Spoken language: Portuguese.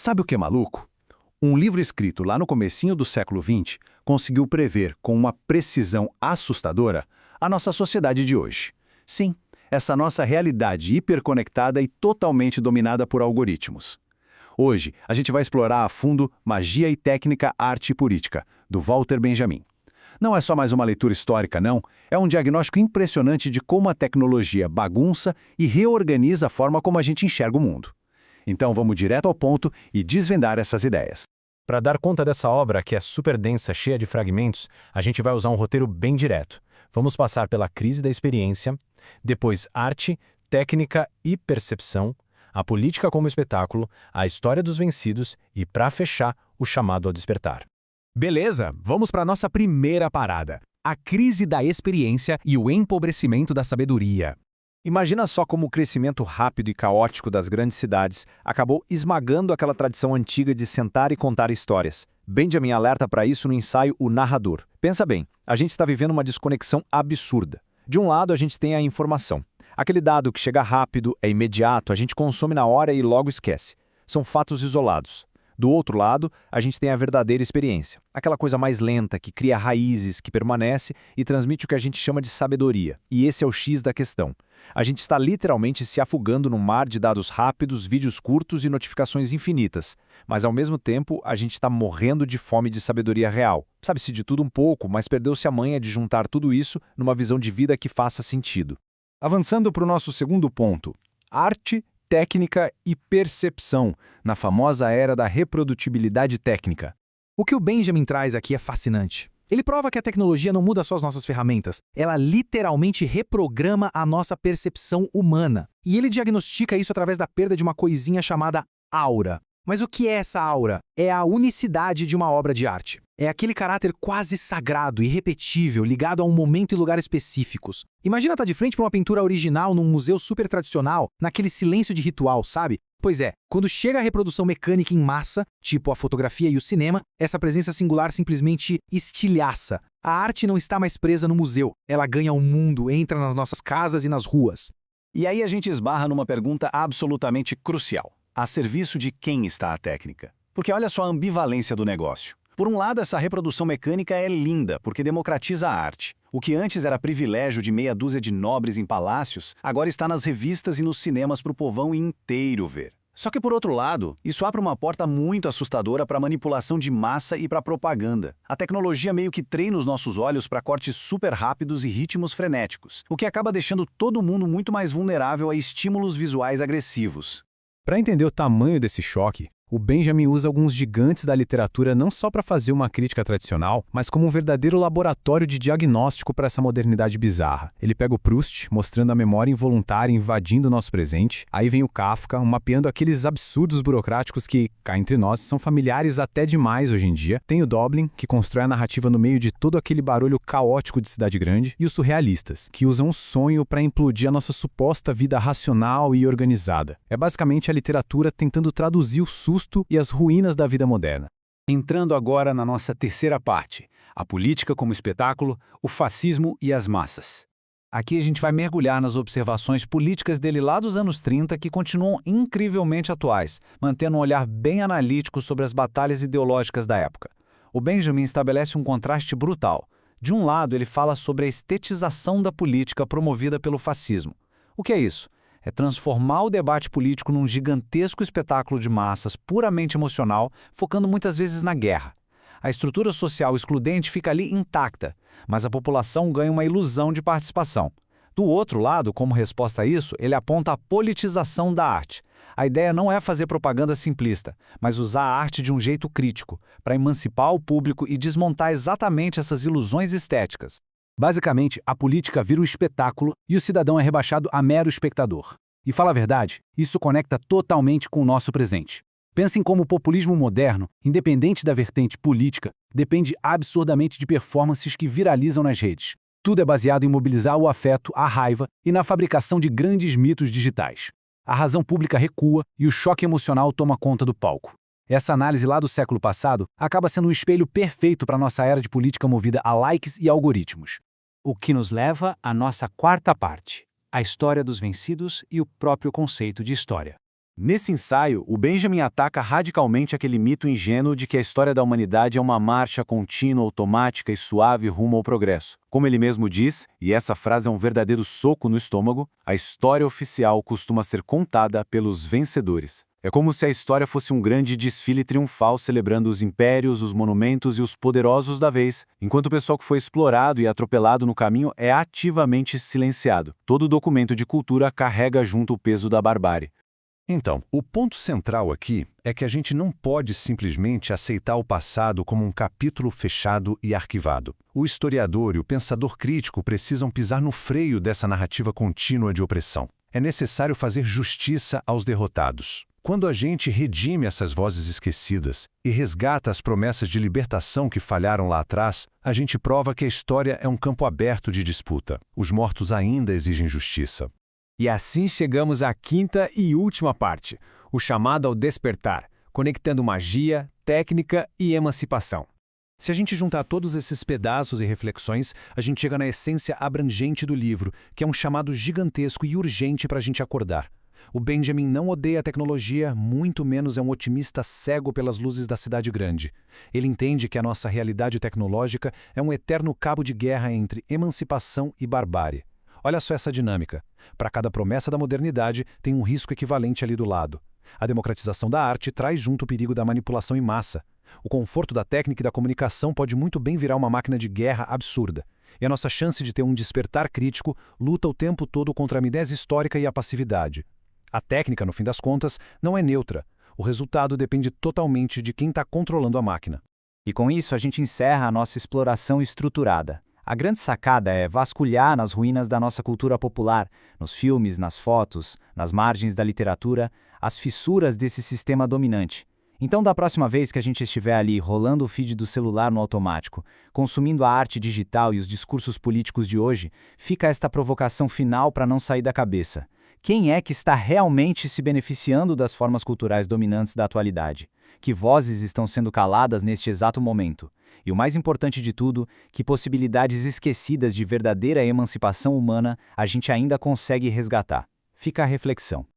Sabe o que é maluco? Um livro escrito lá no comecinho do século XX conseguiu prever com uma precisão assustadora a nossa sociedade de hoje. Sim, essa nossa realidade hiperconectada e totalmente dominada por algoritmos. Hoje, a gente vai explorar a fundo Magia e Técnica, Arte e Política, do Walter Benjamin. Não é só mais uma leitura histórica, não. É um diagnóstico impressionante de como a tecnologia bagunça e reorganiza a forma como a gente enxerga o mundo. Então vamos direto ao ponto e desvendar essas ideias. Para dar conta dessa obra, que é super densa, cheia de fragmentos, a gente vai usar um roteiro bem direto. Vamos passar pela crise da experiência, depois arte, técnica e percepção, a política como espetáculo, a história dos vencidos e, para fechar, o chamado ao despertar. Beleza, vamos para nossa primeira parada. A crise da experiência e o empobrecimento da sabedoria. Imagina só como o crescimento rápido e caótico das grandes cidades acabou esmagando aquela tradição antiga de sentar e contar histórias. Benjamin alerta para isso no ensaio O Narrador. Pensa bem, a gente está vivendo uma desconexão absurda. De um lado, a gente tem a informação. Aquele dado que chega rápido, é imediato, a gente consome na hora e logo esquece. São fatos isolados. Do outro lado, a gente tem a verdadeira experiência. Aquela coisa mais lenta, que cria raízes, que permanece e transmite o que a gente chama de sabedoria. E esse é o X da questão. A gente está literalmente se afogando num mar de dados rápidos, vídeos curtos e notificações infinitas. Mas, ao mesmo tempo, a gente está morrendo de fome de sabedoria real. Sabe-se de tudo um pouco, mas perdeu-se a manha de juntar tudo isso numa visão de vida que faça sentido. Avançando para o nosso segundo ponto, arte, técnica e percepção, na famosa era da reprodutibilidade técnica. O que o Benjamin traz aqui é fascinante. Ele prova que a tecnologia não muda só as nossas ferramentas, ela literalmente reprograma a nossa percepção humana. E ele diagnostica isso através da perda de uma coisinha chamada aura. Mas o que é essa aura? É a unicidade de uma obra de arte. É aquele caráter quase sagrado, irrepetível, ligado a um momento e lugar específicos. Imagina estar de frente para uma pintura original num museu super tradicional, naquele silêncio de ritual, sabe? Pois é, quando chega a reprodução mecânica em massa, tipo a fotografia e o cinema, essa presença singular simplesmente estilhaça. A arte não está mais presa no museu, ela ganha o mundo, entra nas nossas casas e nas ruas. E aí a gente esbarra numa pergunta absolutamente crucial. A serviço de quem está a técnica? Porque olha só a ambivalência do negócio. Por um lado, essa reprodução mecânica é linda, porque democratiza a arte. O que antes era privilégio de meia dúzia de nobres em palácios, agora está nas revistas e nos cinemas para o povão inteiro ver. Só que, por outro lado, isso abre uma porta muito assustadora para manipulação de massa e para propaganda. A tecnologia meio que treina os nossos olhos para cortes super rápidos e ritmos frenéticos, o que acaba deixando todo mundo muito mais vulnerável a estímulos visuais agressivos. Para entender o tamanho desse choque, o Benjamin usa alguns gigantes da literatura não só para fazer uma crítica tradicional, mas como um verdadeiro laboratório de diagnóstico para essa modernidade bizarra. Ele pega o Proust, mostrando a memória involuntária invadindo o nosso presente. Aí vem o Kafka, mapeando aqueles absurdos burocráticos que, cá entre nós, são familiares até demais hoje em dia. Tem o Doblin, que constrói a narrativa no meio de todo aquele barulho caótico de cidade grande. E os surrealistas, que usam o sonho para implodir a nossa suposta vida racional e organizada. É basicamente a literatura tentando traduzir o susto e as ruínas da vida moderna. Entrando agora na nossa terceira parte, a política como espetáculo, o fascismo e as massas. Aqui a gente vai mergulhar nas observações políticas dele lá dos anos 30 que continuam incrivelmente atuais, mantendo um olhar bem analítico sobre as batalhas ideológicas da época. O Benjamin estabelece um contraste brutal. De um lado, ele fala sobre a estetização da política promovida pelo fascismo. O que é isso? É transformar o debate político num gigantesco espetáculo de massas puramente emocional, focando muitas vezes na guerra. A estrutura social excludente fica ali intacta, mas a população ganha uma ilusão de participação. Do outro lado, como resposta a isso, ele aponta a politização da arte. A ideia não é fazer propaganda simplista, mas usar a arte de um jeito crítico, para emancipar o público e desmontar exatamente essas ilusões estéticas. Basicamente, a política vira um espetáculo e o cidadão é rebaixado a mero espectador. E fala a verdade, isso conecta totalmente com o nosso presente. Pensem como o populismo moderno, independente da vertente política, depende absurdamente de performances que viralizam nas redes. Tudo é baseado em mobilizar o afeto, a raiva e na fabricação de grandes mitos digitais. A razão pública recua e o choque emocional toma conta do palco. Essa análise lá do século passado acaba sendo um espelho perfeito para a nossa era de política movida a likes e algoritmos. O que nos leva à nossa quarta parte, a história dos vencidos e o próprio conceito de história. Nesse ensaio, o Benjamin ataca radicalmente aquele mito ingênuo de que a história da humanidade é uma marcha contínua, automática e suave rumo ao progresso. Como ele mesmo diz, e essa frase é um verdadeiro soco no estômago, a história oficial costuma ser contada pelos vencedores. É como se a história fosse um grande desfile triunfal celebrando os impérios, os monumentos e os poderosos da vez, enquanto o pessoal que foi explorado e atropelado no caminho é ativamente silenciado. Todo documento de cultura carrega junto o peso da barbárie. Então, o ponto central aqui é que a gente não pode simplesmente aceitar o passado como um capítulo fechado e arquivado. O historiador e o pensador crítico precisam pisar no freio dessa narrativa contínua de opressão. É necessário fazer justiça aos derrotados. Quando a gente redime essas vozes esquecidas e resgata as promessas de libertação que falharam lá atrás, a gente prova que a história é um campo aberto de disputa. Os mortos ainda exigem justiça. E assim chegamos à quinta e última parte, o chamado ao despertar, conectando magia, técnica e emancipação. Se a gente juntar todos esses pedaços e reflexões, a gente chega na essência abrangente do livro, que é um chamado gigantesco e urgente para a gente acordar. O Benjamin não odeia a tecnologia, muito menos é um otimista cego pelas luzes da cidade grande. Ele entende que a nossa realidade tecnológica é um eterno cabo de guerra entre emancipação e barbárie. Olha só essa dinâmica. Para cada promessa da modernidade, tem um risco equivalente ali do lado. A democratização da arte traz junto o perigo da manipulação em massa. O conforto da técnica e da comunicação pode muito bem virar uma máquina de guerra absurda. E a nossa chance de ter um despertar crítico luta o tempo todo contra a amnésia histórica e a passividade. A técnica, no fim das contas, não é neutra. O resultado depende totalmente de quem está controlando a máquina. E com isso a gente encerra a nossa exploração estruturada. A grande sacada é vasculhar nas ruínas da nossa cultura popular, nos filmes, nas fotos, nas margens da literatura, as fissuras desse sistema dominante. Então, da próxima vez que a gente estiver ali rolando o feed do celular no automático, consumindo a arte digital e os discursos políticos de hoje, fica esta provocação final para não sair da cabeça. Quem é que está realmente se beneficiando das formas culturais dominantes da atualidade? Que vozes estão sendo caladas neste exato momento? E o mais importante de tudo, que possibilidades esquecidas de verdadeira emancipação humana a gente ainda consegue resgatar? Fica a reflexão.